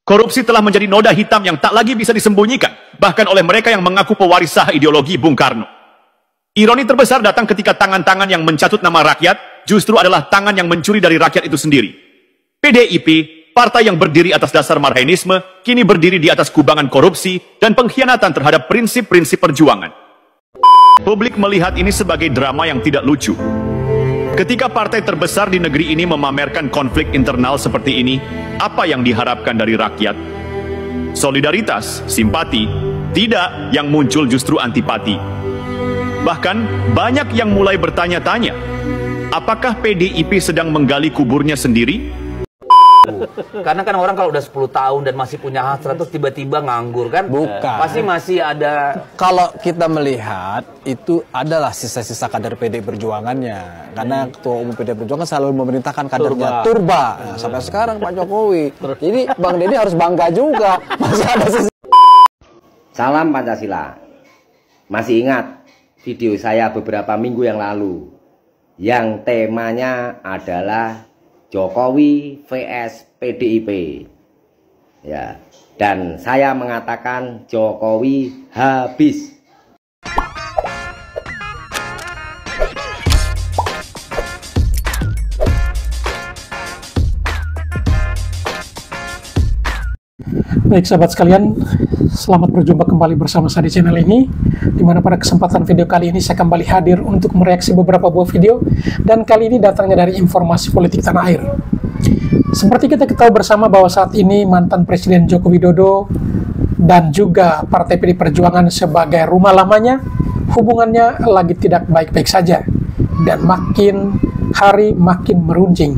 Korupsi telah menjadi noda hitam yang tak lagi bisa disembunyikan, bahkan oleh mereka yang mengaku pewaris sah ideologi Bung Karno. Ironi terbesar datang ketika tangan-tangan yang mencatut nama rakyat justru adalah tangan yang mencuri dari rakyat itu sendiri. PDIP, partai yang berdiri atas dasar marhainisme, kini berdiri di atas kubangan korupsi dan pengkhianatan terhadap prinsip-prinsip perjuangan. Publik melihat ini sebagai drama yang tidak lucu. Ketika partai terbesar di negeri ini memamerkan konflik internal seperti ini, apa yang diharapkan dari rakyat? Solidaritas, simpati, tidak, yang muncul justru antipati. Bahkan, banyak yang mulai bertanya-tanya, apakah PDIP sedang menggali kuburnya sendiri? Karena kan orang kalau udah 10 tahun dan masih punya hasrat terus tiba-tiba nganggur kan? Bukan. Pasti masih ada. Kalau kita melihat itu adalah sisa-sisa kader PD Perjuangannya. Karena Ketua Umum PD Perjuangan selalu memerintahkan kadernya turba. Nah, sampai sekarang Pak Jokowi. Jadi Bang Deddy harus bangga juga. Masih ada sisa. Salam Pancasila. Masih ingat video saya beberapa minggu yang lalu yang temanya adalah Jokowi vs PDIP, ya, dan saya mengatakan Jokowi habis. Baik sahabat sekalian, selamat berjumpa kembali bersama saya di channel ini, dimana pada kesempatan video kali ini saya kembali hadir untuk mereaksi beberapa buah video, dan kali ini datangnya dari informasi politik tanah air. Seperti kita ketahui bersama bahwa saat ini mantan Presiden Joko Widodo dan juga Partai PD Perjuangan sebagai rumah lamanya, hubungannya lagi tidak baik-baik saja, dan makin hari makin meruncing.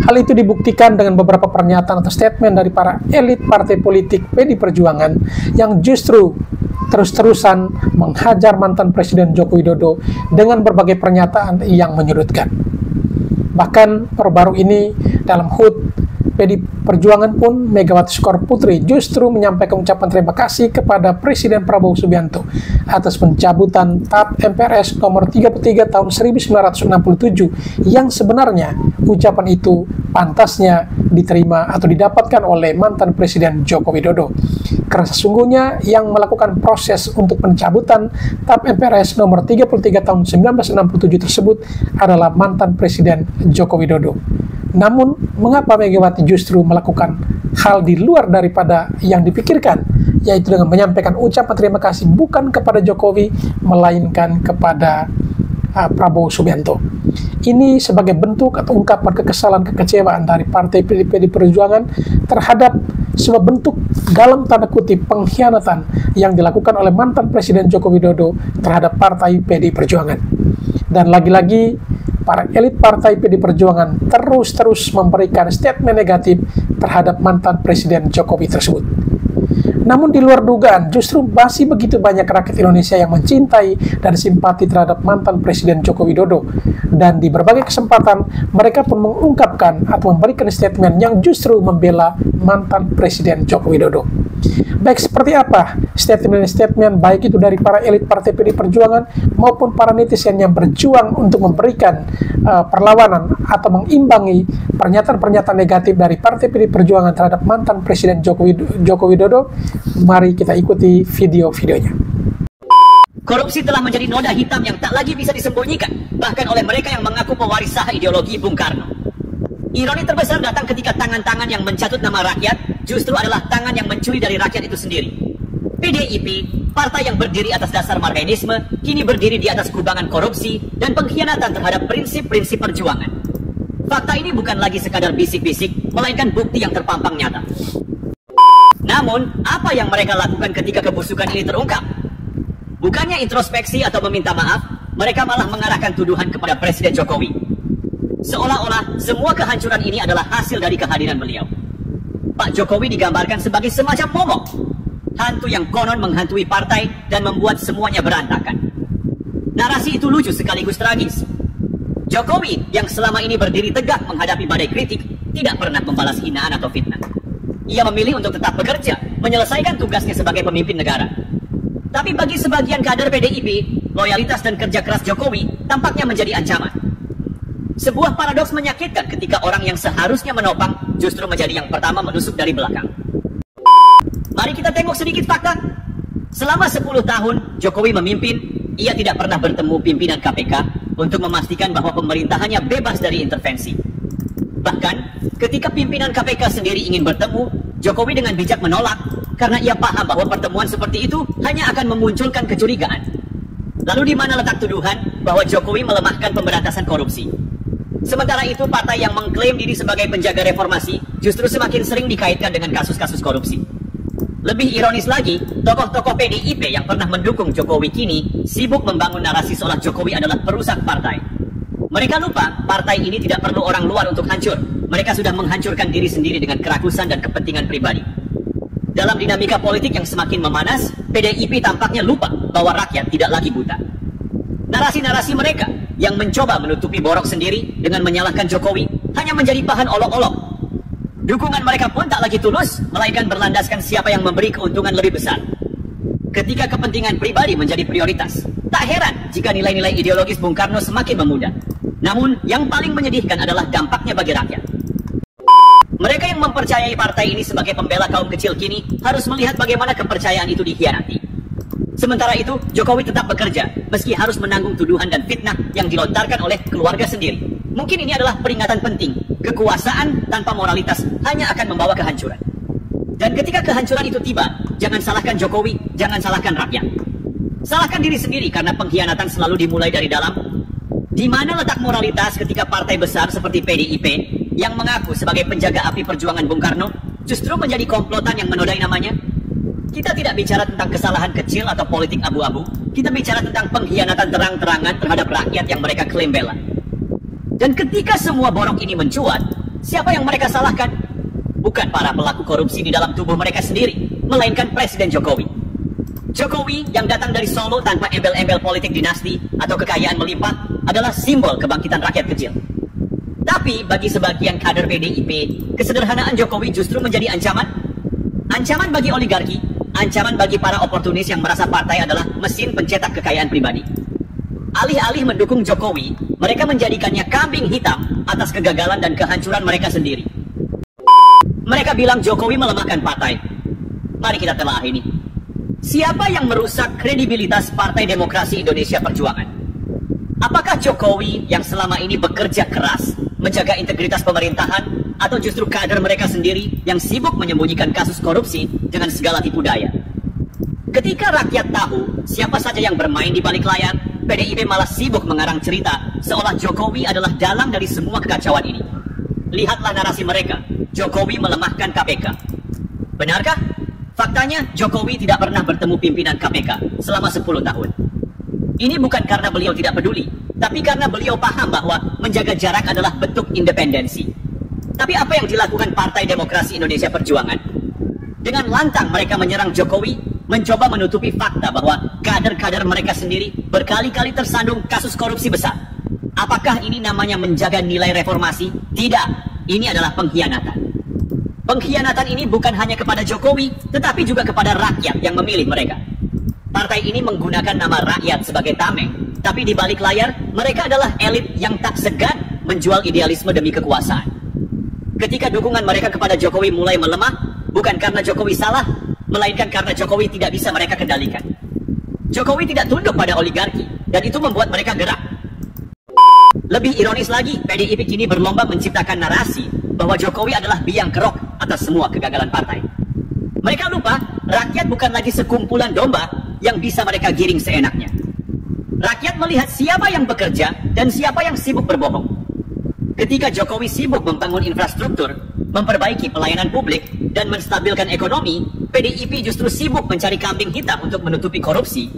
Hal itu dibuktikan dengan beberapa pernyataan atau statement dari para elit partai politik PD Perjuangan yang justru terus-terusan menghajar mantan Presiden Joko Widodo dengan berbagai pernyataan yang menyudutkan. Bahkan baru-baru ini dalam HUT PD Perjuangan pun Megawati Soekarno Putri justru menyampaikan ucapan terima kasih kepada Presiden Prabowo Subianto atas pencabutan TAP MPRS nomor 33 tahun 1967 yang sebenarnya ucapan itu pantasnya diterima atau didapatkan oleh mantan Presiden Joko Widodo. Karena sesungguhnya yang melakukan proses untuk pencabutan TAP MPRS nomor 33 tahun 1967 tersebut adalah mantan Presiden Joko Widodo. Namun, mengapa Megawati justru melakukan hal di luar daripada yang dipikirkan, yaitu dengan menyampaikan ucapan terima kasih bukan kepada Jokowi, melainkan kepada Prabowo Subianto. Ini sebagai bentuk atau ungkapan kekesalan, kekecewaan dari Partai PD Perjuangan terhadap sebuah bentuk dalam tanda kutip pengkhianatan yang dilakukan oleh mantan Presiden Joko Widodo terhadap Partai PD Perjuangan. Dan lagi-lagi, para elit Partai PD Perjuangan terus memberikan statement negatif terhadap mantan Presiden Jokowi tersebut. Namun di luar dugaan, justru masih begitu banyak rakyat Indonesia yang mencintai dan simpati terhadap mantan Presiden Joko Widodo. Dan di berbagai kesempatan, mereka pun mengungkapkan atau memberikan statement yang justru membela mantan Presiden Joko Widodo. Baik seperti apa statement-statement baik itu dari para elit Partai PD Perjuangan maupun para netizen yang berjuang untuk memberikan perlawanan atau mengimbangi pernyataan-pernyataan negatif dari Partai PD Perjuangan terhadap mantan Presiden Joko Widodo. Mari kita ikuti video-videonya. Korupsi telah menjadi noda hitam yang tak lagi bisa disembunyikan, bahkan oleh mereka yang mengaku pewaris sah ideologi Bung Karno. Ironi terbesar datang ketika tangan-tangan yang mencatut nama rakyat justru adalah tangan yang mencuri dari rakyat itu sendiri. PDIP, partai yang berdiri atas dasar marhainisme, kini berdiri di atas kubangan korupsi dan pengkhianatan terhadap prinsip-prinsip perjuangan. Fakta ini bukan lagi sekadar bisik-bisik, melainkan bukti yang terpampang nyata. Namun, apa yang mereka lakukan ketika kebusukan ini terungkap? Bukannya introspeksi atau meminta maaf, mereka malah mengarahkan tuduhan kepada Presiden Jokowi. Seolah-olah semua kehancuran ini adalah hasil dari kehadiran beliau. Pak Jokowi digambarkan sebagai semacam momok, hantu yang konon menghantui partai dan membuat semuanya berantakan. Narasi itu lucu sekaligus tragis. Jokowi yang selama ini berdiri tegak menghadapi badai kritik tidak pernah membalas hinaan atau fitnah. Ia memilih untuk tetap bekerja, menyelesaikan tugasnya sebagai pemimpin negara. Tapi bagi sebagian kader PDIP, loyalitas dan kerja keras Jokowi tampaknya menjadi ancaman. Sebuah paradoks menyakitkan ketika orang yang seharusnya menopang justru menjadi yang pertama menusuk dari belakang. Mari kita tengok sedikit fakta. Selama 10 tahun Jokowi memimpin, ia tidak pernah bertemu pimpinan KPK untuk memastikan bahwa pemerintahannya bebas dari intervensi. Bahkan, ketika pimpinan KPK sendiri ingin bertemu, Jokowi dengan bijak menolak karena ia paham bahwa pertemuan seperti itu hanya akan memunculkan kecurigaan. Lalu di mana letak tuduhan bahwa Jokowi melemahkan pemberantasan korupsi? Sementara itu, partai yang mengklaim diri sebagai penjaga reformasi justru semakin sering dikaitkan dengan kasus-kasus korupsi. Lebih ironis lagi, tokoh-tokoh PDIP yang pernah mendukung Jokowi kini sibuk membangun narasi seolah Jokowi adalah perusak partai. Mereka lupa partai ini tidak perlu orang luar untuk hancur. Mereka sudah menghancurkan diri sendiri dengan kerakusan dan kepentingan pribadi. Dalam dinamika politik yang semakin memanas, PDIP tampaknya lupa bahwa rakyat tidak lagi buta. Narasi-narasi mereka yang mencoba menutupi borok sendiri dengan menyalahkan Jokowi hanya menjadi bahan olok-olok. Dukungan mereka pun tak lagi tulus, melainkan berlandaskan siapa yang memberi keuntungan lebih besar. Ketika kepentingan pribadi menjadi prioritas, tak heran jika nilai-nilai ideologis Bung Karno semakin memudar. Namun, yang paling menyedihkan adalah dampaknya bagi rakyat. Mereka yang mempercayai partai ini sebagai pembela kaum kecil kini harus melihat bagaimana kepercayaan itu dikhianati. Sementara itu, Jokowi tetap bekerja, meski harus menanggung tuduhan dan fitnah yang dilontarkan oleh keluarga sendiri. Mungkin ini adalah peringatan penting. Kekuasaan tanpa moralitas hanya akan membawa kehancuran. Dan ketika kehancuran itu tiba, jangan salahkan Jokowi, jangan salahkan rakyat. Salahkan diri sendiri karena pengkhianatan selalu dimulai dari dalam. Di mana letak moralitas ketika partai besar seperti PDIP yang mengaku sebagai penjaga api perjuangan Bung Karno justru menjadi komplotan yang menodai namanya? Kita tidak bicara tentang kesalahan kecil atau politik abu-abu. Kita bicara tentang pengkhianatan terang-terangan terhadap rakyat yang mereka klaim bela. Dan ketika semua borok ini mencuat, siapa yang mereka salahkan? Bukan para pelaku korupsi di dalam tubuh mereka sendiri, melainkan Presiden Jokowi. Jokowi yang datang dari Solo tanpa embel-embel politik dinasti atau kekayaan melimpah adalah simbol kebangkitan rakyat kecil. Tapi bagi sebagian kader PDIP, kesederhanaan Jokowi justru menjadi ancaman. Ancaman bagi oligarki, ancaman bagi para oportunis yang merasa partai adalah mesin pencetak kekayaan pribadi. Alih-alih mendukung Jokowi, mereka menjadikannya kambing hitam atas kegagalan dan kehancuran mereka sendiri. Mereka bilang Jokowi melemahkan partai. Mari kita telah ini. Siapa yang merusak kredibilitas Partai Demokrasi Indonesia Perjuangan? Apakah Jokowi yang selama ini bekerja keras menjaga integritas pemerintahan, atau justru kader mereka sendiri yang sibuk menyembunyikan kasus korupsi dengan segala tipu daya? Ketika rakyat tahu siapa saja yang bermain di balik layar, PDIP malah sibuk mengarang cerita seolah Jokowi adalah dalang dari semua kekacauan ini. Lihatlah narasi mereka, Jokowi melemahkan KPK. Benarkah? Faktanya, Jokowi tidak pernah bertemu pimpinan KPK selama 10 tahun. Ini bukan karena beliau tidak peduli, tapi karena beliau paham bahwa menjaga jarak adalah bentuk independensi. Tapi apa yang dilakukan Partai Demokrasi Indonesia Perjuangan? Dengan lantang mereka menyerang Jokowi, mencoba menutupi fakta bahwa kader-kader mereka sendiri berkali-kali tersandung kasus korupsi besar. Apakah ini namanya menjaga nilai reformasi? Tidak, ini adalah pengkhianatan. Pengkhianatan ini bukan hanya kepada Jokowi, tetapi juga kepada rakyat yang memilih mereka. Partai ini menggunakan nama rakyat sebagai tameng, tapi di balik layar, mereka adalah elit yang tak segan menjual idealisme demi kekuasaan. Ketika dukungan mereka kepada Jokowi mulai melemah, bukan karena Jokowi salah, melainkan karena Jokowi tidak bisa mereka kendalikan. Jokowi tidak tunduk pada oligarki, dan itu membuat mereka gerak. Lebih ironis lagi, PDIP kini berlomba menciptakan narasi bahwa Jokowi adalah biang kerok atas semua kegagalan partai. Mereka lupa, rakyat bukan lagi sekumpulan domba yang bisa mereka giring seenaknya. Rakyat melihat siapa yang bekerja dan siapa yang sibuk berbohong. Ketika Jokowi sibuk membangun infrastruktur, memperbaiki pelayanan publik, dan menstabilkan ekonomi, PDIP justru sibuk mencari kambing hitam untuk menutupi korupsi.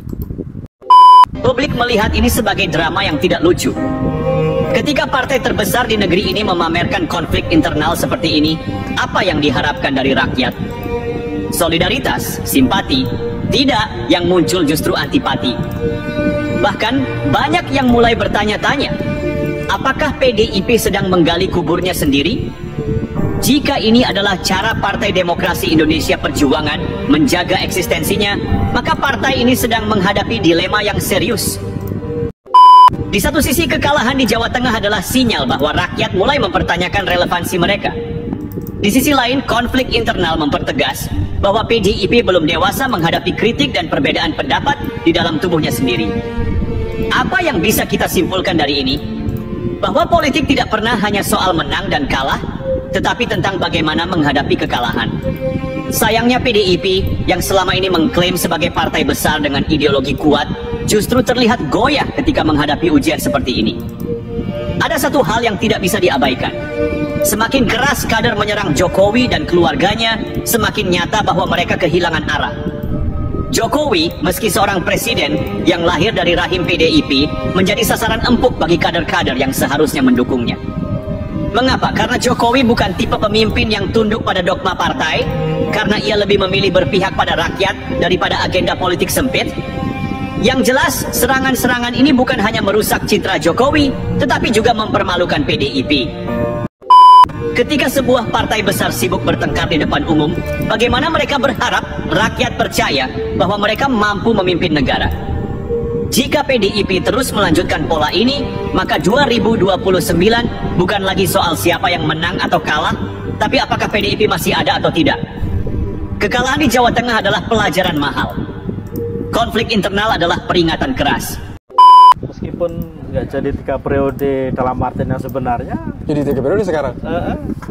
Publik melihat ini sebagai drama yang tidak lucu. Ketika partai terbesar di negeri ini memamerkan konflik internal seperti ini, apa yang diharapkan dari rakyat? Solidaritas, simpati, tidak, yang muncul justru antipati. Bahkan, banyak yang mulai bertanya-tanya, apakah PDIP sedang menggali kuburnya sendiri? Jika ini adalah cara Partai Demokrasi Indonesia Perjuangan menjaga eksistensinya, maka partai ini sedang menghadapi dilema yang serius. Di satu sisi, kekalahan di Jawa Tengah adalah sinyal bahwa rakyat mulai mempertanyakan relevansi mereka. Di sisi lain, konflik internal mempertegas bahwa PDIP belum dewasa menghadapi kritik dan perbedaan pendapat di dalam tubuhnya sendiri. Apa yang bisa kita simpulkan dari ini? Bahwa politik tidak pernah hanya soal menang dan kalah, tetapi tentang bagaimana menghadapi kekalahan. Sayangnya PDIP yang selama ini mengklaim sebagai partai besar dengan ideologi kuat, justru terlihat goyah ketika menghadapi ujian seperti ini. Ada satu hal yang tidak bisa diabaikan. Semakin keras kader menyerang Jokowi dan keluarganya, semakin nyata bahwa mereka kehilangan arah. Jokowi, meski seorang presiden yang lahir dari rahim PDIP, menjadi sasaran empuk bagi kader-kader yang seharusnya mendukungnya. Mengapa? Karena Jokowi bukan tipe pemimpin yang tunduk pada dogma partai, karena ia lebih memilih berpihak pada rakyat daripada agenda politik sempit. Yang jelas, serangan-serangan ini bukan hanya merusak citra Jokowi, tetapi juga mempermalukan PDIP. Ketika sebuah partai besar sibuk bertengkar di depan umum, bagaimana mereka berharap rakyat percaya bahwa mereka mampu memimpin negara? Jika PDIP terus melanjutkan pola ini, maka 2029 bukan lagi soal siapa yang menang atau kalah, tapi apakah PDIP masih ada atau tidak. Kekalahan di Jawa Tengah adalah pelajaran mahal. Konflik internal adalah peringatan keras. Meskipun nggak jadi 3 periode dalam artian yang sebenarnya, Jadi 3 periode sekarang.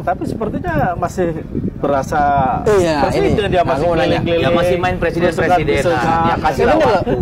tapi sepertinya masih berasa Iya, presiden, ini dia masih aku mau nanya. keliling-keliling. Ya masih main presiden-presidenan. Ya kasihlah waktu.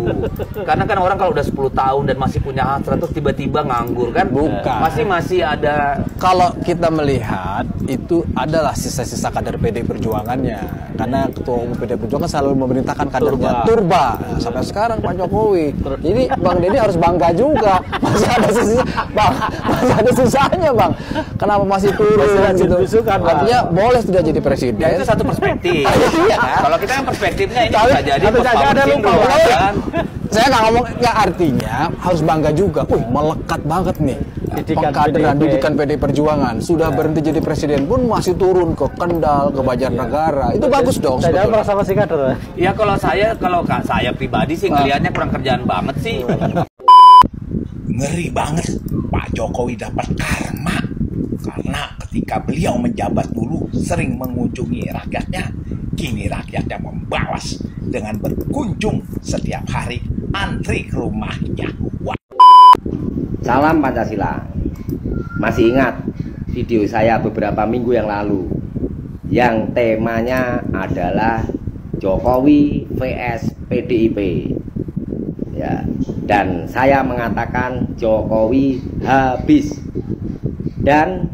Karena kan orang kalau udah 10 tahun dan masih punya hasrat terus tiba-tiba nganggur kan? Bukan. Masih ada. Kalau kita melihat itu adalah sisa-sisa kader PD Perjuangannya, karena Ketua Umum PD Perjuangan selalu memerintahkan kadernya turba. Nah, sampai sekarang Pak Jokowi. Jadi Bang Deddy harus bangga juga. Masih ada sisa, Bang. Masih ada sisanya, Bang. Kenapa masih turun gitu? Artinya boleh tidak jadi presiden. Ya itu satu perspektif. Iya. Kalau kita kan perspektifnya ini Tapi- bisa jadi tapi saja power ada lupa, syndrome, Bang. kan? Saya nggak ngomong, nggak artinya harus bangga juga. Melekat banget nih. Pengkaderan didikan PD Perjuangan sudah berhenti jadi presiden pun masih turun ke Kendal, ke Banjarnegara. Itu bagus dong Saya sebetulnya. merasa masih kader. Ya kalau saya pribadi sih ngelihatnya kurang kerjaan banget sih. Ngeri banget Pak Jokowi dapat karma karena ketika beliau menjabat dulu sering mengunjungi rakyatnya, kini rakyatnya membalas dengan berkunjung setiap hari antri ke rumahnya. Salam Pancasila. Masih ingat video saya beberapa minggu yang lalu yang temanya adalah Jokowi vs PDIP. Ya, dan saya mengatakan Jokowi habis. Dan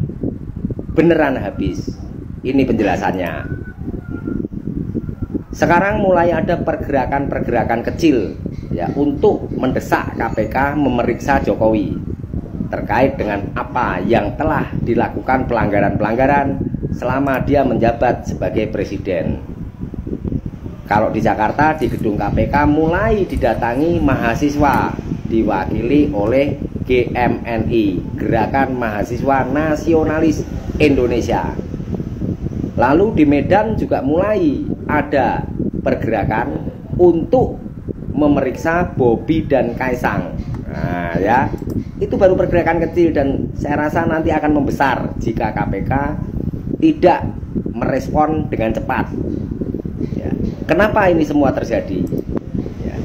beneran habis. Ini penjelasannya. Sekarang mulai ada pergerakan-pergerakan kecil ya untuk mendesak KPK memeriksa Jokowi terkait dengan apa yang telah dilakukan pelanggaran-pelanggaran selama dia menjabat sebagai presiden. Kalau di Jakarta di gedung KPK mulai didatangi mahasiswa diwakili oleh GMNI, Gerakan Mahasiswa Nasionalis Indonesia. Lalu di Medan juga mulai ada pergerakan untuk memeriksa Bobi dan Kaisang. Nah, ya, itu baru pergerakan kecil dan saya rasa nanti akan membesar jika KPK tidak merespon dengan cepat. Ya. Kenapa ini semua terjadi? Ya.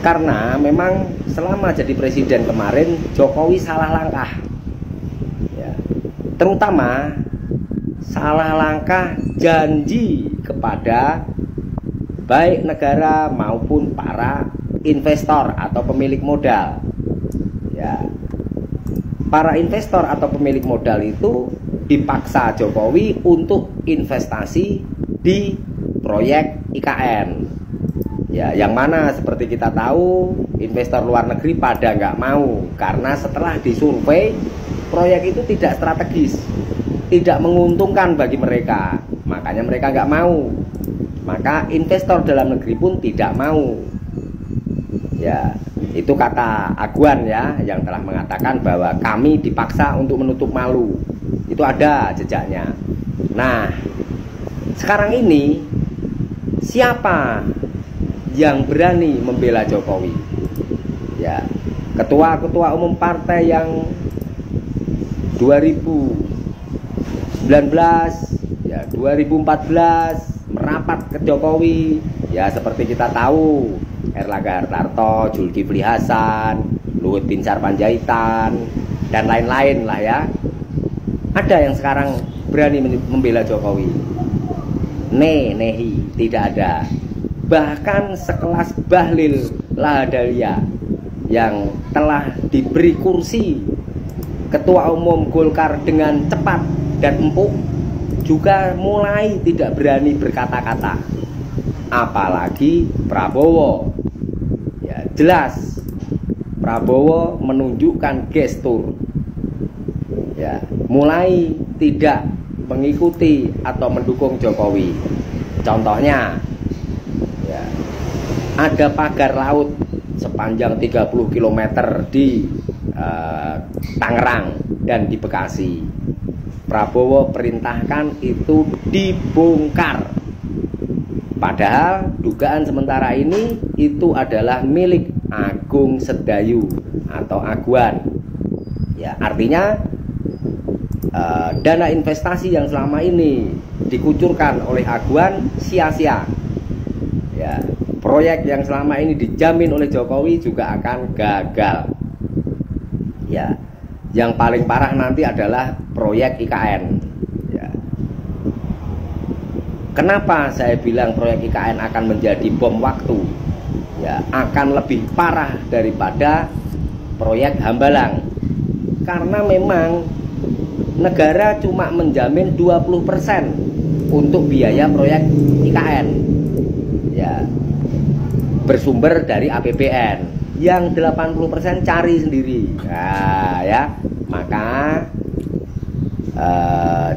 Karena memang selama jadi presiden kemarin Jokowi salah langkah. Ya. Terutama salah langkah janji kepada baik negara maupun para investor atau pemilik modal. Ya. Para investor atau pemilik modal itu dipaksa Jokowi untuk investasi di proyek IKN. Ya, yang mana seperti kita tahu investor luar negeri pada nggak mau karena setelah disurvei proyek itu tidak strategis, tidak menguntungkan bagi mereka, makanya mereka nggak mau. Maka investor dalam negeri pun tidak mau. Ya, itu kata Aguan ya yang telah mengatakan bahwa kami dipaksa untuk menutup malu. Itu ada jejaknya. Nah, sekarang ini siapa yang berani membela Jokowi? Ya, ketua-ketua umum partai yang 2019 ya 2014 merapat ke Jokowi, ya seperti kita tahu, Erlangga Hartarto, Zulkifli Hasan, Luhut Binsar Panjaitan, dan lain-lain lah ya. Ada yang sekarang berani membela Jokowi? Nehi, tidak ada. Bahkan sekelas Bahlil Lahadalia yang telah diberi kursi Ketua Umum Golkar dengan cepat dan empuk juga mulai tidak berani berkata-kata. Apalagi Prabowo. Ya, jelas Prabowo menunjukkan gestur. Ya, mulai tidak mengikuti atau mendukung Jokowi. Contohnya, ya, ada pagar laut sepanjang 30 km di Tangerang dan di Bekasi. Prabowo perintahkan itu dibongkar. Padahal dugaan sementara ini itu adalah milik Agung Sedayu atau Aguan. Ya, artinya dana investasi yang selama ini dikucurkan oleh Aguan sia-sia. Ya, proyek yang selama ini dijamin oleh Jokowi juga akan gagal. Ya, yang paling parah nanti adalah proyek IKN. Ya. Kenapa saya bilang proyek IKN akan menjadi bom waktu? Ya, akan lebih parah daripada proyek Hambalang. Karena memang negara cuma menjamin 20% untuk biaya proyek IKN. Ya, bersumber dari APBN. Yang 80% cari sendiri. Nah, ya, maka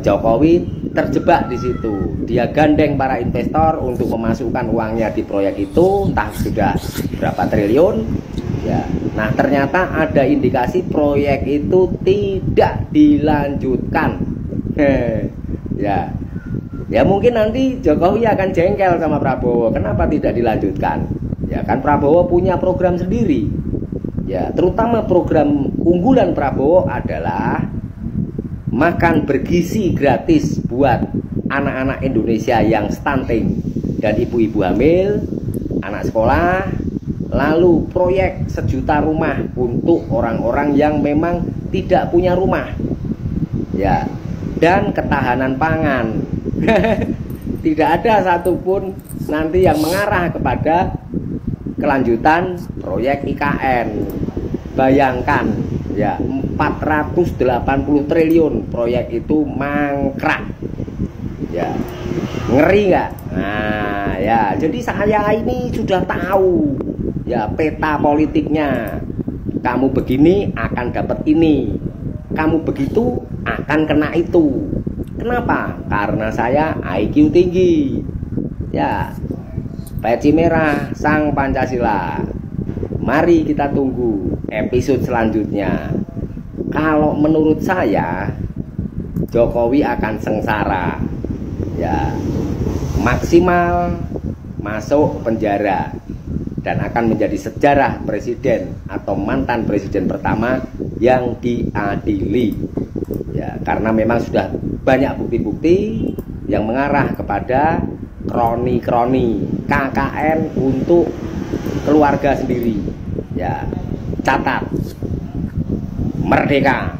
Jokowi terjebak di situ. Dia gandeng para investor untuk memasukkan uangnya di proyek itu, entah sudah berapa triliun. Ya, nah ternyata ada indikasi proyek itu tidak dilanjutkan. Ya, ya mungkin nanti Jokowi akan jengkel sama Prabowo. Kenapa tidak dilanjutkan? Ya kan Prabowo punya program sendiri. Ya, terutama program unggulan Prabowo adalah makan bergizi gratis buat anak-anak Indonesia yang stunting dan ibu-ibu hamil, anak sekolah, lalu proyek 1 juta rumah untuk orang-orang yang memang tidak punya rumah. Ya, dan ketahanan pangan. Tidak ada satupun nanti yang mengarah kepada kelanjutan proyek IKN. Bayangkan ya, 480 triliun proyek itu mangkrak. Ya, ngeri nggak? Nah ya, jadi saya ini sudah tahu ya peta politiknya. Kamu begini akan dapat ini, kamu begitu akan kena itu. Kenapa? Karena saya IQ tinggi. Ya, peci merah sang Pancasila. Mari kita tunggu episode selanjutnya. Kalau menurut saya Jokowi akan sengsara. Ya, maksimal masuk penjara dan akan menjadi sejarah presiden atau mantan presiden pertama yang diadili. Ya, karena memang sudah banyak bukti-bukti yang mengarah kepada kroni-kroni KKN untuk keluarga sendiri. Ya, catat merdeka.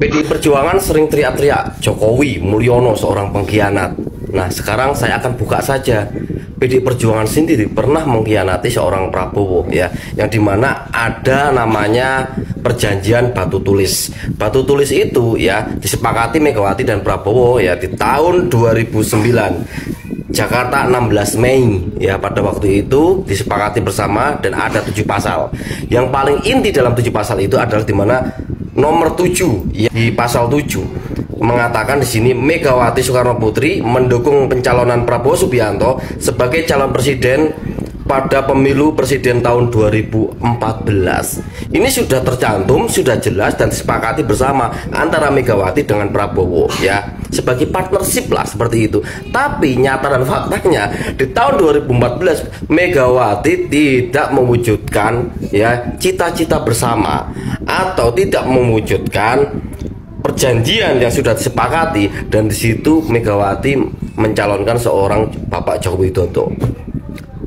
PDI Perjuangan sering teriak-teriak Jokowi Mulyono seorang pengkhianat. Nah, sekarang saya akan buka saja. PDI Perjuangan sendiri pernah mengkhianati seorang Prabowo, ya, yang dimana ada namanya perjanjian batu tulis. Batu tulis itu ya disepakati Megawati dan Prabowo ya di tahun 2009. Jakarta 16 Mei ya, pada waktu itu disepakati bersama dan ada 7 pasal. Yang paling inti dalam 7 pasal itu adalah dimana nomor 7 ya, di pasal 7 mengatakan di sini Megawati Soekarno Putri mendukung pencalonan Prabowo Subianto sebagai calon presiden pada pemilu presiden tahun 2014. Ini sudah tercantum, sudah jelas dan disepakati bersama antara Megawati dengan Prabowo ya, sebagai partnership lah seperti itu. Tapi nyata dan faktanya di tahun 2014 Megawati tidak mewujudkan ya cita-cita bersama atau tidak mewujudkan perjanjian perjanjian yang sudah disepakati, dan di situ Megawati mencalonkan seorang Bapak Joko Widodo.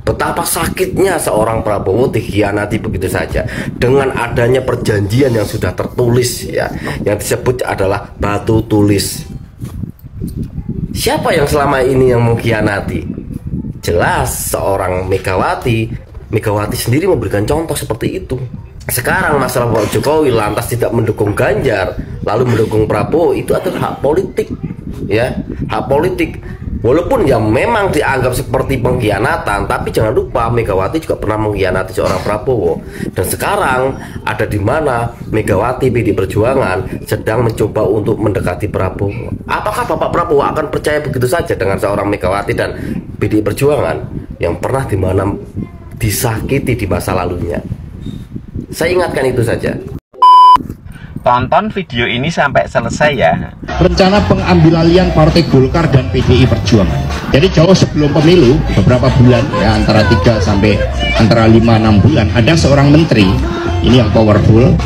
Betapa sakitnya seorang Prabowo dikhianati begitu saja dengan adanya perjanjian yang sudah tertulis, ya, yang disebut adalah batu tulis. Siapa yang selama ini yang mengkhianati? Jelas seorang Megawati sendiri memberikan contoh seperti itu. Sekarang masalah Pak Jokowi lantas tidak mendukung Ganjar lalu mendukung Prabowo, itu adalah hak politik, ya, hak politik. Walaupun ya memang dianggap seperti pengkhianatan, tapi jangan lupa Megawati juga pernah mengkhianati seorang Prabowo. Dan sekarang ada di mana Megawati PD Perjuangan sedang mencoba untuk mendekati Prabowo. Apakah Bapak Prabowo akan percaya begitu saja dengan seorang Megawati dan PD Perjuangan yang pernah di mana disakiti di masa lalunya? Saya ingatkan itu saja. Tonton video ini sampai selesai ya. Rencana pengambil alihan Partai Golkar dan PDI Perjuangan. Jadi jauh sebelum pemilu, beberapa bulan ya, antara 5-6 bulan, ada seorang menteri ini yang powerful,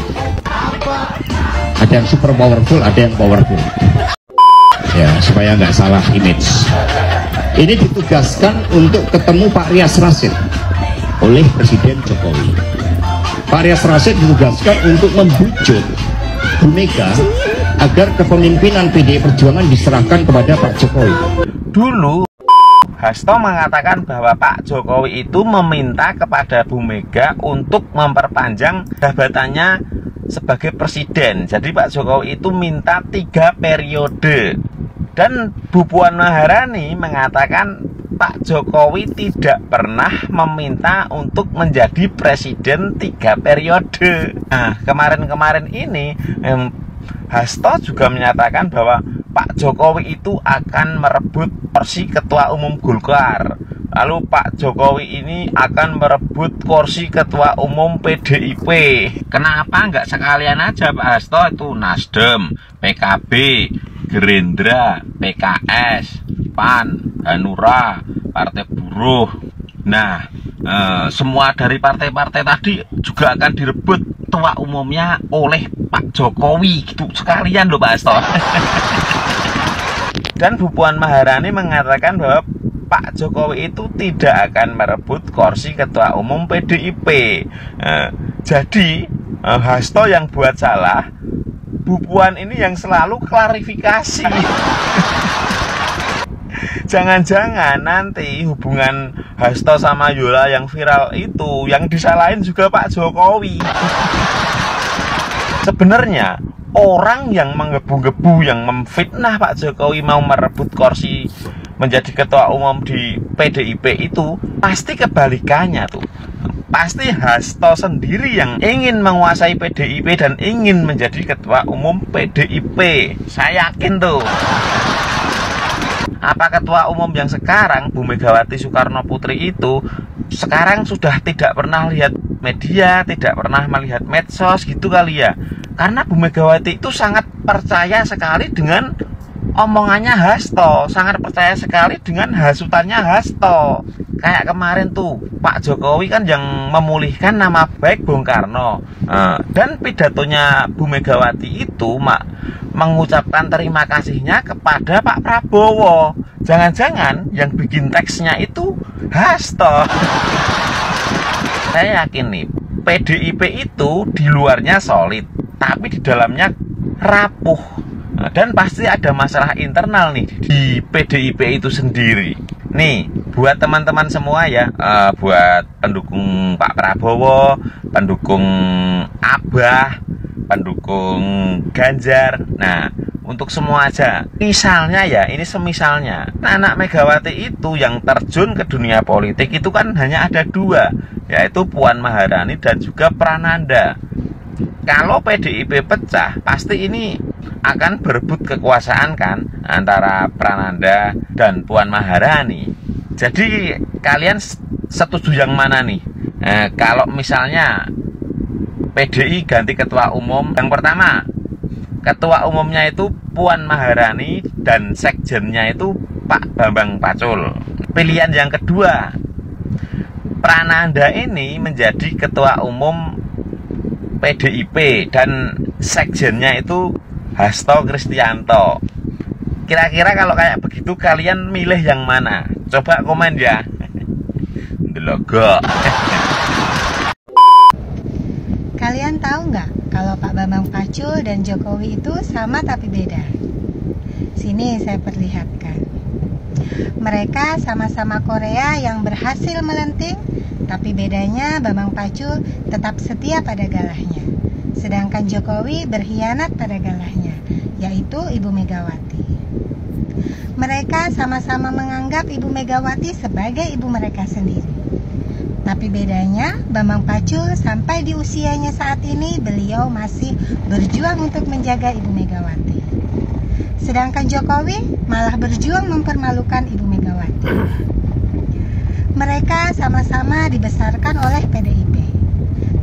ada yang super powerful, ada yang powerful. Ya, supaya nggak salah image. Ini ditugaskan untuk ketemu Pak Rias Rasyid oleh Presiden Jokowi. Pak Rias Rasyid ditugaskan untuk membujuk Bu Mega agar kepemimpinan PDI Perjuangan diserahkan kepada Pak Jokowi. Dulu Hasto mengatakan bahwa Pak Jokowi itu meminta kepada Bu Mega untuk memperpanjang jabatannya sebagai presiden. Jadi Pak Jokowi itu minta 3 periode. Dan Bu Puan Maharani mengatakan Pak Jokowi tidak pernah meminta untuk menjadi presiden 3 periode. Nah, kemarin-kemarin ini Hasto juga menyatakan bahwa Pak Jokowi itu akan merebut kursi Ketua Umum Golkar. Lalu Pak Jokowi ini akan merebut kursi Ketua Umum PDIP. Kenapa nggak sekalian aja Pak Hasto itu Nasdem, PKB, Gerindra, PKS, PAN, Hanura, Partai Buruh. Nah, semua dari partai-partai tadi juga akan direbut ketua umumnya oleh Pak Jokowi, gitu sekalian loh Pak Hasto. Dan Bu Puan Maharani mengatakan bahwa Pak Jokowi itu tidak akan merebut kursi ketua umum PDIP. Jadi Hasto yang buat salah, Bu Puan ini yang selalu klarifikasi. Jangan-jangan nanti hubungan Hasto sama Yola yang viral itu yang disalahin juga Pak Jokowi. Sebenarnya orang yang menggebu-gebu, yang memfitnah Pak Jokowi mau merebut kursi menjadi ketua umum di PDIP itu pasti kebalikannya tuh. Pasti Hasto sendiri yang ingin menguasai PDIP dan ingin menjadi ketua umum PDIP. Saya yakin tuh. Apa ketua umum yang sekarang Bu Megawati Soekarno Putri itu sekarang sudah tidak pernah lihat media, tidak pernah melihat medsos gitu kali ya. Karena Bu Megawati itu sangat percaya sekali dengan omongannya Hasto, sangat percaya sekali dengan hasutannya Hasto. Kayak kemarin tuh Pak Jokowi kan yang memulihkan nama baik Bung Karno. Dan pidatonya Bu Megawati itu mengucapkan terima kasihnya kepada Pak Prabowo. Jangan-jangan yang bikin teksnya itu Hasto. Saya yakin nih PDIP itu di luarnya solid, tapi di dalamnya rapuh. Dan pasti ada masalah internal nih di PDIP itu sendiri. Nih, buat teman-teman semua ya, buat pendukung Pak Prabowo, pendukung Abah, pendukung Ganjar. Nah, untuk semua aja. Misalnya ya, ini semisalnya anak Megawati itu yang terjun ke dunia politik itu kan hanya ada 2, yaitu Puan Maharani dan juga Prananda. Kalau PDIP pecah, pasti ini akan berebut kekuasaan kan antara Prananda dan Puan Maharani. Jadi kalian setuju yang mana nih? Kalau misalnya PDI ganti ketua umum, yang pertama ketua umumnya itu Puan Maharani dan sekjennya itu Pak Bambang Pacul. Pilihan yang kedua, Prananda ini menjadi ketua umum PDIP dan sekjennya itu Hasto Kristianto. Kira-kira kalau kayak begitu kalian milih yang mana? Coba komen ya. Delogo. Kalian tahu nggak kalau Pak Bambang Pacul dan Jokowi itu sama tapi beda? Sini saya perlihatkan. Mereka sama-sama Korea yang berhasil melenting, tapi bedanya Bambang Pacul tetap setia pada galahnya. Sedangkan Jokowi berkhianat pada galahnya, yaitu Ibu Megawati. Mereka sama-sama menganggap Ibu Megawati sebagai ibu mereka sendiri. Tapi bedanya, Bambang Pacul sampai di usianya saat ini beliau masih berjuang untuk menjaga Ibu Megawati. Sedangkan Jokowi malah berjuang mempermalukan Ibu Megawati. Mereka sama-sama dibesarkan oleh PDIP.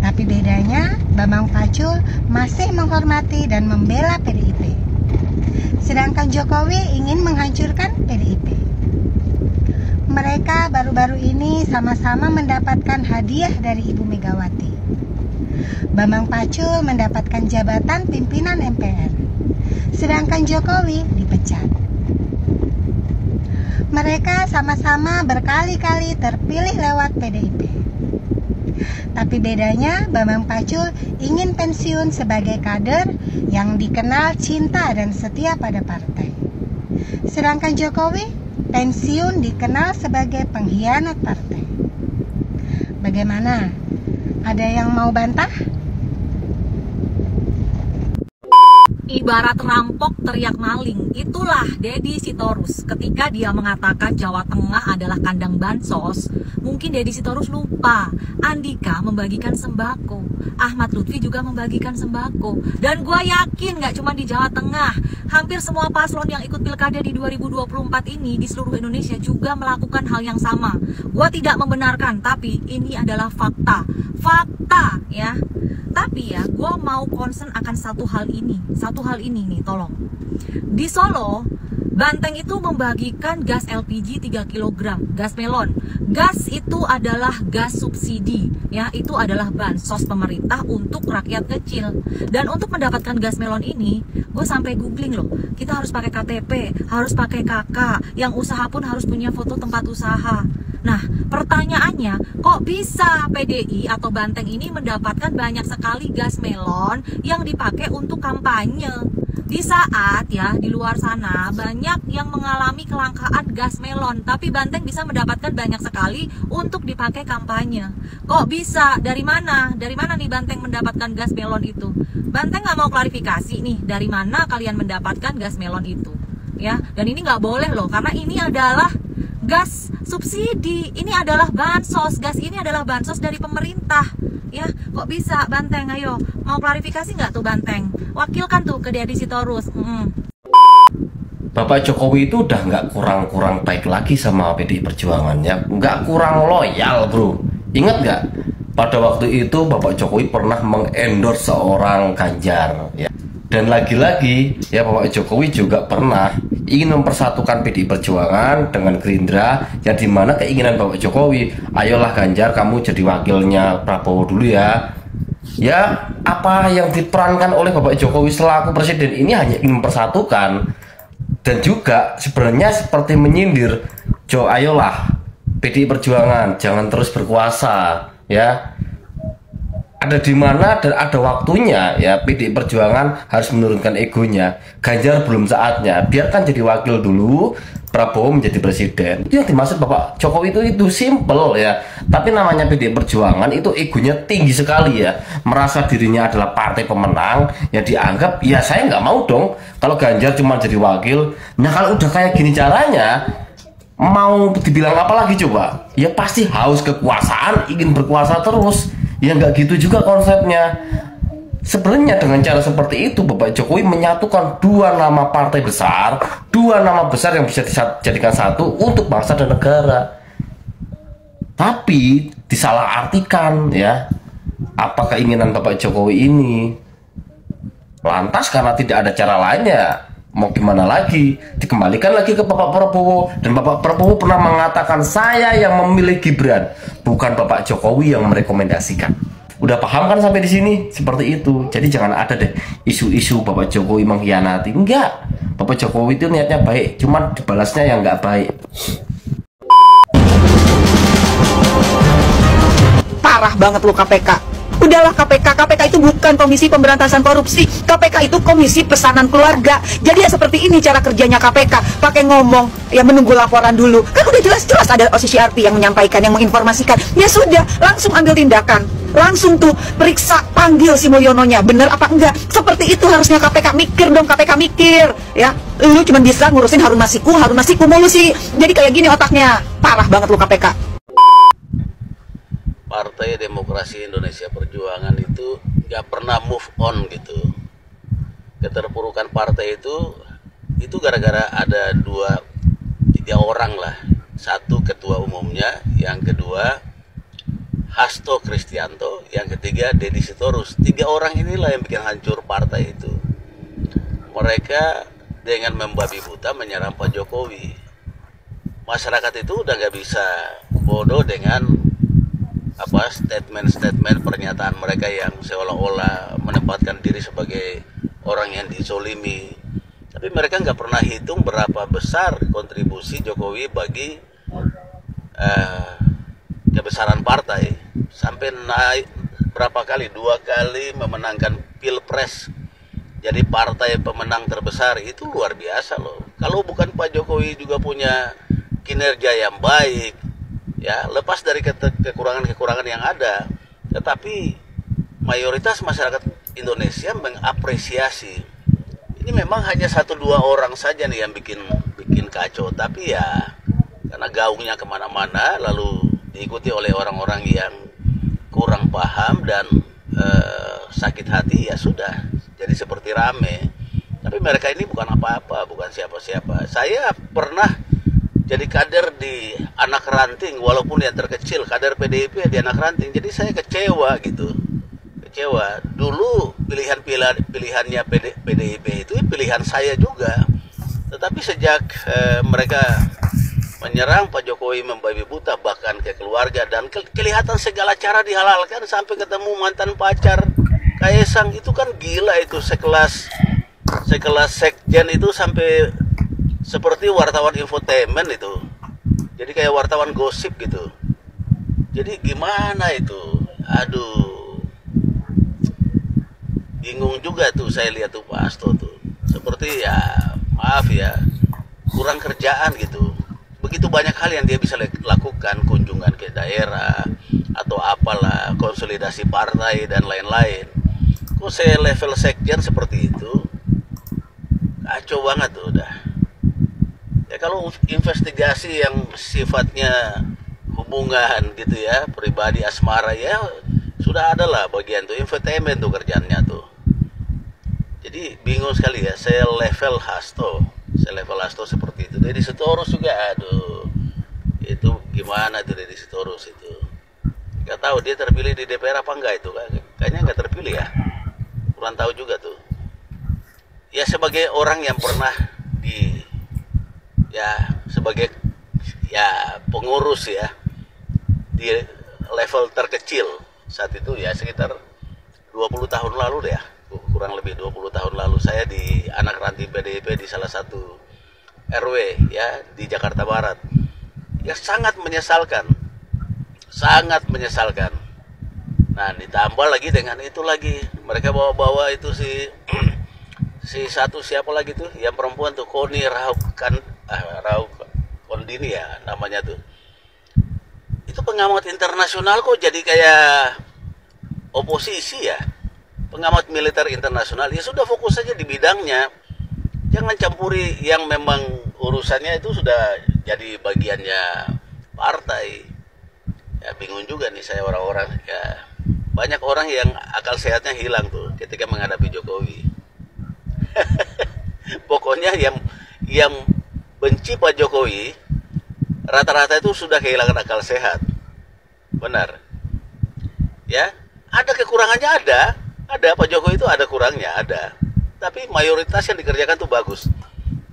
Tapi bedanya, Bambang Pacul masih menghormati dan membela PDIP. Sedangkan Jokowi ingin menghancurkan PDIP. Mereka baru-baru ini sama-sama mendapatkan hadiah dari Ibu Megawati. Bambang Pacul mendapatkan jabatan pimpinan MPR, sedangkan Jokowi dipecat. Mereka sama-sama berkali-kali terpilih lewat PDIP. Tapi bedanya, Bambang Pacul ingin pensiun sebagai kader yang dikenal cinta dan setia pada partai. Sedangkan Jokowi pensiun dikenal sebagai pengkhianat partai. Bagaimana? Ada yang mau bantah? Ibarat rampok teriak maling, itulah Deddy Sitorus. Ketika dia mengatakan Jawa Tengah adalah kandang bansos, mungkin Deddy Sitorus lupa Andika membagikan sembako, Ahmad Lutfi juga membagikan sembako. Dan gue yakin gak cuma di Jawa Tengah, hampir semua paslon yang ikut pilkada di 2024 ini di seluruh Indonesia juga melakukan hal yang sama. Gue tidak membenarkan, tapi ini adalah fakta. Fakta ya. Tapi ya, gue mau concern akan satu hal ini nih, tolong. Di Solo, Banteng itu membagikan gas LPG 3 kg, gas melon. Gas itu adalah gas subsidi, ya, itu adalah bansos pemerintah untuk rakyat kecil. Dan untuk mendapatkan gas melon ini, gue sampai googling loh. Kita harus pakai KTP, harus pakai KK, yang usaha pun harus punya foto tempat usaha. Nah, pertanyaannya, kok bisa PDI atau Banteng ini mendapatkan banyak sekali gas melon yang dipakai untuk kampanye? Di saat ya di luar sana banyak yang mengalami kelangkaan gas melon, tapi Banteng bisa mendapatkan banyak sekali untuk dipakai kampanye. Kok bisa? Dari mana? Dari mana nih Banteng mendapatkan gas melon itu? Banteng nggak mau klarifikasi nih, dari mana kalian mendapatkan gas melon itu? Ya, dan ini nggak boleh loh, karena ini adalah gas subsidi, ini adalah bansos, gas ini adalah bansos dari pemerintah. Ya, kok bisa Banteng? Ayo, mau klarifikasi nggak tuh Banteng? Wakilkan tuh ke Deddy Sitorus. Bapak Jokowi itu udah nggak kurang-kurang baik lagi sama PDI Perjuangan ya, nggak kurang loyal bro. Ingat nggak? Pada waktu itu Bapak Jokowi pernah mengendorse seorang Ganjar ya. Dan lagi-lagi ya Bapak Jokowi juga pernah ingin mempersatukan PDI Perjuangan dengan Gerindra, yang dimana keinginan Bapak Jokowi, ayolah Ganjar kamu jadi wakilnya Prabowo dulu ya. Ya, apa yang diperankan oleh Bapak Jokowi selaku presiden ini hanya ingin mempersatukan, dan juga sebenarnya seperti menyindir, ayolah PDI Perjuangan jangan terus berkuasa ya. Ada di mana dan ada waktunya ya, PDI Perjuangan harus menurunkan egonya. Ganjar belum saatnya, biarkan jadi wakil dulu, Prabowo menjadi presiden. Itu yang dimaksud Bapak Jokowi itu simple ya. Tapi namanya PDI Perjuangan itu egonya tinggi sekali ya, merasa dirinya adalah partai pemenang, ya dianggap ya saya nggak mau dong kalau Ganjar cuma jadi wakil. Nah kalau udah kayak gini caranya, mau dibilang apa lagi coba? Ya pasti haus kekuasaan, ingin berkuasa terus. Ya nggak gitu juga konsepnya. Sebenarnya dengan cara seperti itu Bapak Jokowi menyatukan dua nama partai besar, dua nama besar yang bisa dijadikan satu untuk bangsa dan negara. Tapi disalahartikan ya apa keinginan Bapak Jokowi ini. Lantas karena tidak ada cara lainnya, mau gimana lagi, dikembalikan lagi ke Bapak Prabowo. Dan Bapak Prabowo pernah mengatakan, saya yang memilih Gibran, bukan Bapak Jokowi yang merekomendasikan. Udah paham kan sampai di sini? Seperti itu. Jadi jangan ada deh isu-isu Bapak Jokowi mengkhianati. Enggak. Bapak Jokowi itu niatnya baik, cuman dibalasnya yang nggak baik. Parah banget lu KPK. Udahlah KPK itu bukan Komisi Pemberantasan Korupsi. KPK itu Komisi Pesanan Keluarga. Jadi ya seperti ini cara kerjanya KPK. Pakai ngomong, ya menunggu laporan dulu. Kan udah jelas-jelas ada OCCRP yang menyampaikan, yang menginformasikan. Ya sudah, langsung ambil tindakan. Langsung tuh periksa, panggil si Mulyononya. Bener apa enggak? Seperti itu harusnya KPK. Mikir dong KPK, mikir. Ya, lu cuma bisa ngurusin Harun Masiku mulu sih. Jadi kayak gini otaknya. Parah banget lu KPK. Partai Demokrasi Indonesia Perjuangan itu nggak pernah move on gitu. Keterpurukan partai itu gara-gara ada 2-3 orang lah. Satu ketua umumnya, yang kedua Hasto Kristianto, yang ketiga Deddy Sitorus. 3 orang inilah yang bikin hancur partai itu. Mereka dengan membabi buta menyerang Pak Jokowi. Masyarakat itu udah nggak bisa bodoh dengan statement-statement pernyataan mereka yang seolah-olah menempatkan diri sebagai orang yang dizolimi. Tapi mereka nggak pernah hitung berapa besar kontribusi Jokowi bagi kebesaran partai. Sampai naik berapa kali, 2 kali memenangkan Pilpres. Jadi partai pemenang terbesar, itu luar biasa loh. Kalau bukan Pak Jokowi juga punya kinerja yang baik, ya lepas dari kekurangan-kekurangan yang ada, tetapi mayoritas masyarakat Indonesia mengapresiasi. Ini memang hanya 1-2 orang saja nih yang bikin kacau, tapi ya karena gaungnya kemana-mana, lalu diikuti oleh orang-orang yang kurang paham dan sakit hati, ya sudah jadi seperti rame. Tapi mereka ini bukan apa-apa, bukan siapa-siapa. Saya pernah jadi kader di Anak Ranting, walaupun yang terkecil, kader PDIP di Anak Ranting. Jadi saya kecewa gitu. Kecewa. Dulu pilihannya PDIP itu pilihan saya juga. Tetapi sejak mereka menyerang Pak Jokowi, membabi buta bahkan ke keluarga, dan kelihatan segala cara dihalalkan, sampai ketemu mantan pacar Kaisang, itu kan gila itu, sekelas sekjen itu sampai seperti wartawan infotainment itu. Jadi kayak wartawan gosip gitu. Jadi gimana itu? Aduh. Bingung juga tuh saya lihat tuh Pak Hasto tuh. Seperti ya, maaf ya, kurang kerjaan gitu. Begitu banyak hal yang dia bisa lakukan, kunjungan ke daerah atau apalah, konsolidasi partai dan lain-lain. Kok saya level sekjen seperti itu? Kacau banget tuh udah. Ya kalau investigasi yang sifatnya hubungan gitu ya, pribadi asmara, ya sudah ada lah bagian tuh, infotainment tuh kerjaannya tuh. Jadi bingung sekali ya, saya level Hasto seperti itu. Deddy Sitorus juga, aduh, itu gimana tuh Deddy Sitorus itu? Gak tahu dia terpilih di DPR apa enggak itu, kayaknya nggak terpilih ya, kurang tahu juga tuh. Ya sebagai orang yang pernah sebagai pengurus ya di level terkecil saat itu ya, sekitar 20 tahun lalu deh ya, kurang lebih 20 tahun lalu, saya di Anak Ranting PDIP di salah satu RW ya di Jakarta Barat. Ya sangat menyesalkan. Nah ditambah lagi dengan itu lagi, mereka bawa-bawa itu si satu siapa lagi tuh, yang perempuan tuh, Koni Kondini ya namanya tuh. Itu pengamat internasional kok jadi kayak oposisi ya. Pengamat militer internasional, ya sudah fokus saja di bidangnya. Jangan campuri yang memang urusannya itu sudah jadi bagiannya partai. Ya bingung juga nih saya orang-orang ya. Banyak orang yang akal sehatnya hilang tuh ketika menghadapi Jokowi. Pokoknya yang benci Pak Jokowi rata-rata itu sudah kehilangan akal sehat. Benar. Ya, ada kekurangannya, ada Pak Jokowi itu ada kurangnya, ada. Tapi mayoritas yang dikerjakan tuh bagus.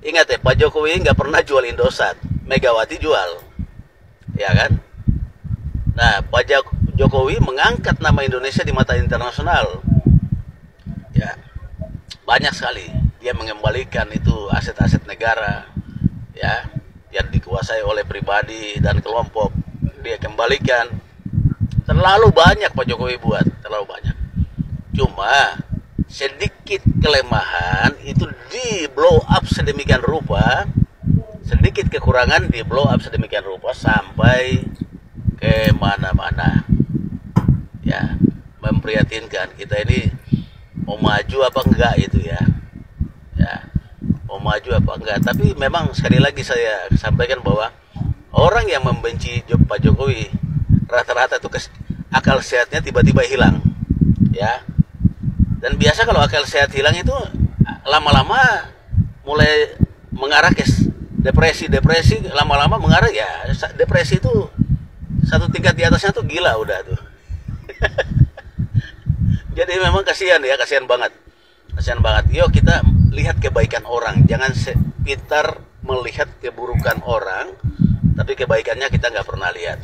Ingat ya, Pak Jokowi nggak pernah jual Indosat, Megawati jual, ya kan? Nah, Pak Jokowi mengangkat nama Indonesia di mata internasional. Ya, banyak sekali dia mengembalikan itu aset-aset negara, ya, yang dikuasai oleh pribadi dan kelompok. Dia kembalikan. Terlalu banyak Pak Jokowi buat, terlalu banyak. Cuma sedikit kelemahan itu di blow up sedemikian rupa, sedikit kekurangan di blow up sedemikian rupa sampai ke mana-mana. Ya, memprihatinkan. Kita ini mau maju apa enggak itu ya. Ya, mau maju apa enggak. Tapi memang sekali lagi saya sampaikan bahwa orang yang membenci Pak Jokowi rata-rata itu akal sehatnya tiba-tiba hilang. Ya. Dan biasa kalau akal sehat hilang itu lama-lama mulai mengarah ke depresi, lama-lama mengarah ya depresi itu satu tingkat di atasnya tuh gila udah tuh. Jadi memang kasihan ya, kasihan banget. Yuk kita lihat kebaikan orang, jangan sekitar melihat keburukan orang, tapi kebaikannya kita nggak pernah lihat.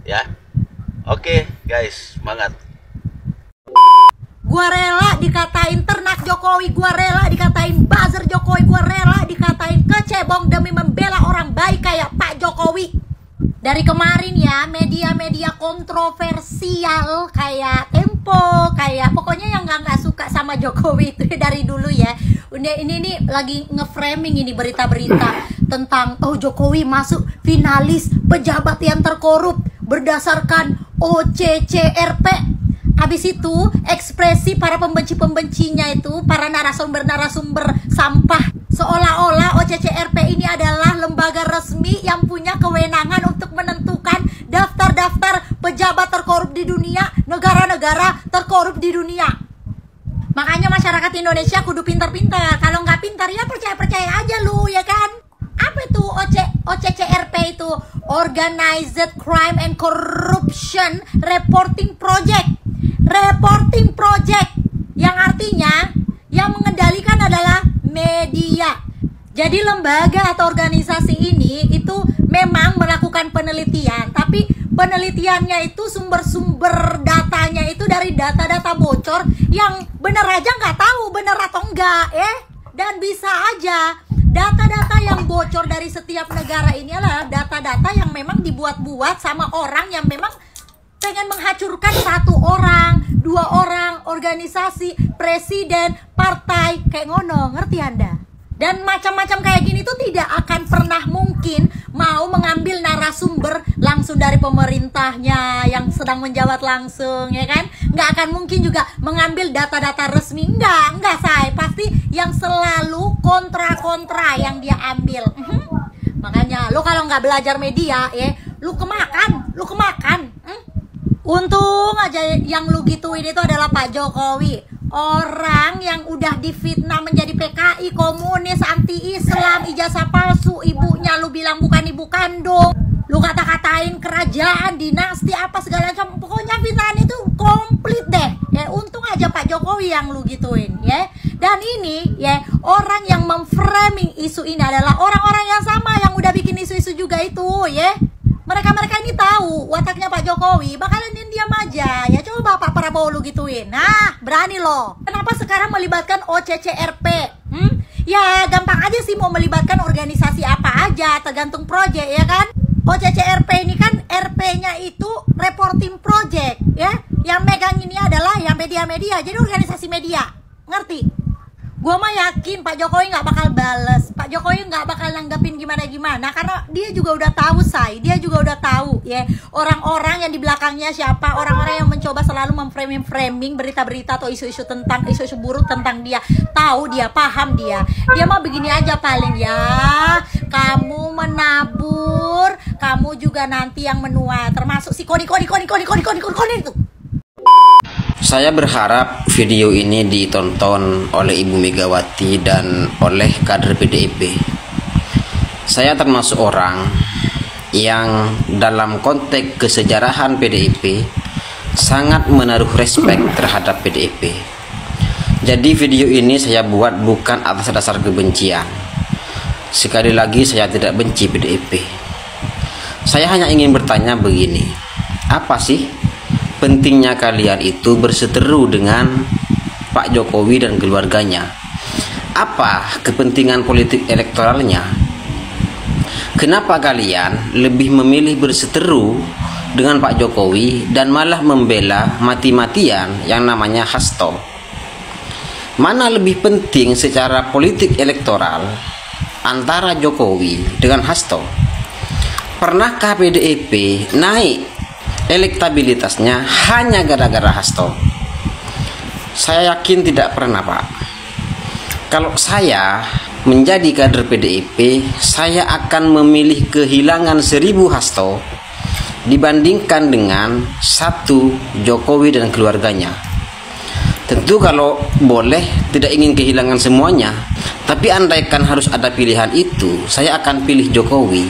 Ya, oke guys, semangat. Gua rela dikatain ternak Jokowi, gua rela dikatain buzzer Jokowi, gua rela dikatain kecebong demi membela orang baik kayak Pak Jokowi. Dari kemarin ya, media-media kontroversial kayak Tempo, kayak pokoknya yang nggak suka sama Jokowi itu dari dulu ya. Ini lagi nge-framing ini berita-berita tentang Jokowi masuk finalis pejabat yang terkorup berdasarkan OCCRP. Habis itu ekspresi para pembenci-pembencinya itu, para narasumber-narasumber sampah, seolah-olah OCCRP ini adalah lembaga resmi yang punya kewenangan untuk menentukan daftar-daftar pejabat terkorup di dunia, negara-negara terkorup di dunia. Makanya masyarakat Indonesia kudu pintar-pintar. Kalau nggak pintar ya percaya-percaya aja lu, ya kan? Apa itu OCCRP itu? Organized Crime and Corruption Reporting Project. Reporting Project yang artinya yang mengendalikan adalah media. Jadi lembaga atau organisasi ini itu memang melakukan penelitian, tapi penelitiannya itu sumber-sumber datanya itu dari data-data bocor yang bener aja nggak tahu bener atau enggak ya. Dan bisa aja data-data yang bocor dari setiap negara ini adalah data-data yang memang dibuat-buat sama orang yang memang pengen menghancurkan satu orang, dua orang, organisasi, presiden, partai, kayak ngono, ngerti Anda? Dan macam-macam kayak gini tuh tidak akan pernah mungkin mau mengambil narasumber langsung dari pemerintahnya yang sedang menjabat langsung, ya kan? Nggak akan mungkin juga mengambil data-data resmi, enggak say, pasti yang selalu kontra-kontra yang dia ambil. Makanya, lo kalau nggak belajar media, ya, lu kemakan. Untung aja yang lu gituin itu adalah Pak Jokowi, orang yang udah difitnah menjadi PKI, komunis, anti-Islam, ijazah palsu, ibunya lu bilang bukan ibu kandung, lu kata-katain kerajaan, dinasti, apa segala macam, pokoknya fitnahan itu komplit deh. Ya untung aja Pak Jokowi yang lu gituin, ya. Dan ini ya orang yang memframing isu ini adalah orang-orang yang sama yang udah bikin isu-isu juga itu, ya. Mereka ini tahu wataknya Pak Jokowi, bakalan diam aja. Ya coba Pak Prabowo lu gituin. Nah, berani loh. Kenapa sekarang melibatkan OCCRP? Ya gampang aja sih mau melibatkan organisasi apa aja, tergantung proyek ya kan. OCCRP ini kan RP-nya itu reporting project ya. Yang megang ini adalah yang media-media, jadi organisasi media. Ngerti? Gua mah yakin Pak Jokowi nggak bakal bales, Pak Jokowi nggak bakal nanggapin gimana-gimana, karena dia juga udah tahu dia juga udah tahu ya orang-orang yang di belakangnya siapa, orang-orang yang mencoba selalu memframing berita-berita atau isu-isu buruk tentang dia, tahu dia, paham dia mah begini aja paling ya, kamu menabur, kamu juga nanti yang menuai, termasuk si koni itu. Saya berharap video ini ditonton oleh Ibu Megawati dan oleh kader PDIP. Saya termasuk orang yang dalam konteks kesejarahan PDIP sangat menaruh respek terhadap PDIP. Jadi video ini saya buat bukan atas dasar kebencian. Sekali lagi saya tidak benci PDIP. Saya hanya ingin bertanya begini, apa sih pentingnya kalian itu berseteru dengan Pak Jokowi dan keluarganya? Apa kepentingan politik elektoralnya? Kenapa kalian lebih memilih berseteru dengan Pak Jokowi dan malah membela mati-matian yang namanya Hasto? Mana lebih penting secara politik elektoral antara Jokowi dengan Hasto? Pernahkah PDIP naik elektabilitasnya hanya gara-gara Hasto? Saya yakin tidak pernah, Pak. Kalau saya menjadi kader PDIP, saya akan memilih kehilangan 1000 Hasto dibandingkan dengan 1 Jokowi dan keluarganya. Tentu kalau boleh tidak ingin kehilangan semuanya, tapi andaikan harus ada pilihan itu, saya akan pilih Jokowi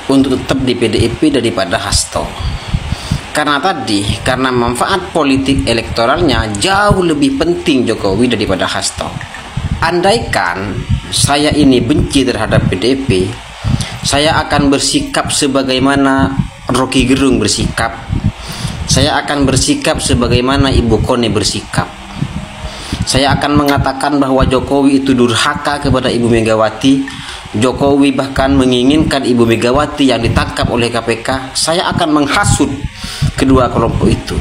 untuk tetap di PDIP daripada Hasto. Karena karena manfaat politik elektoralnya jauh lebih penting Jokowi daripada Hasto. Andaikan saya ini benci terhadap PDIP, saya akan bersikap sebagaimana Rocky Gerung bersikap. Saya akan bersikap sebagaimana Ibu Kone bersikap. Saya akan mengatakan bahwa Jokowi itu durhaka kepada Ibu Megawati. Jokowi bahkan menginginkan Ibu Megawati yang ditangkap oleh KPK. Saya akan menghasut kedua kelompok itu,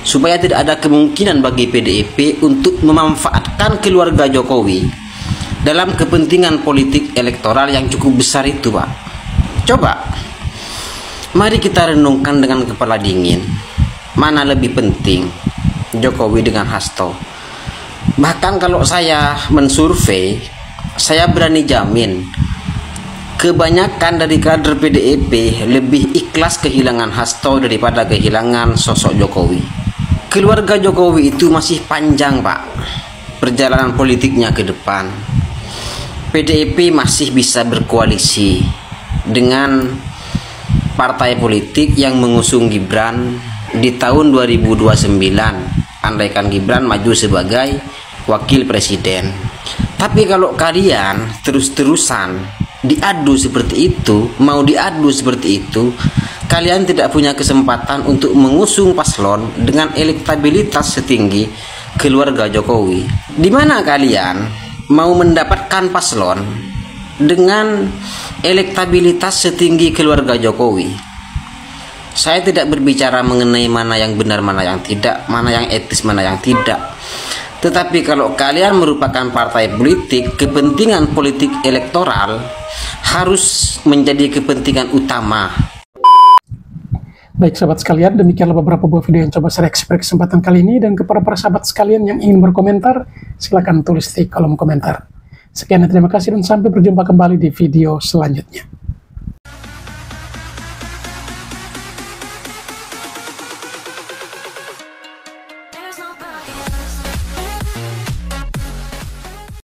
supaya tidak ada kemungkinan bagi PDIP untuk memanfaatkan keluarga Jokowi dalam kepentingan politik elektoral yang cukup besar itu, Pak. Coba, mari kita renungkan dengan kepala dingin. Mana lebih penting, Jokowi dengan Hasto? Bahkan kalau saya mensurvei, saya berani jamin kebanyakan dari kader PDIP lebih ikhlas kehilangan Hasto daripada kehilangan sosok Jokowi. Keluarga Jokowi itu masih panjang, Pak, perjalanan politiknya ke depan. PDIP masih bisa berkoalisi dengan partai politik yang mengusung Gibran di tahun 2029, andaikan Gibran maju sebagai wakil presiden. Tapi kalau kalian terus-terusan diadu seperti itu, mau diadu seperti itu, kalian tidak punya kesempatan untuk mengusung paslon dengan elektabilitas setinggi keluarga Jokowi. Di mana kalian mau mendapatkan paslon dengan elektabilitas setinggi keluarga Jokowi? Saya tidak berbicara mengenai mana yang benar, mana yang tidak, mana yang etis, mana yang tidak. Tetapi kalau kalian merupakan partai politik, kepentingan politik elektoral harus menjadi kepentingan utama. Baik sahabat sekalian, demikianlah beberapa buah video yang coba saya reaksi pada kesempatan kali ini. Dan kepada para sahabat sekalian yang ingin berkomentar, silakan tulis di kolom komentar. Sekian dan terima kasih dan sampai berjumpa kembali di video selanjutnya.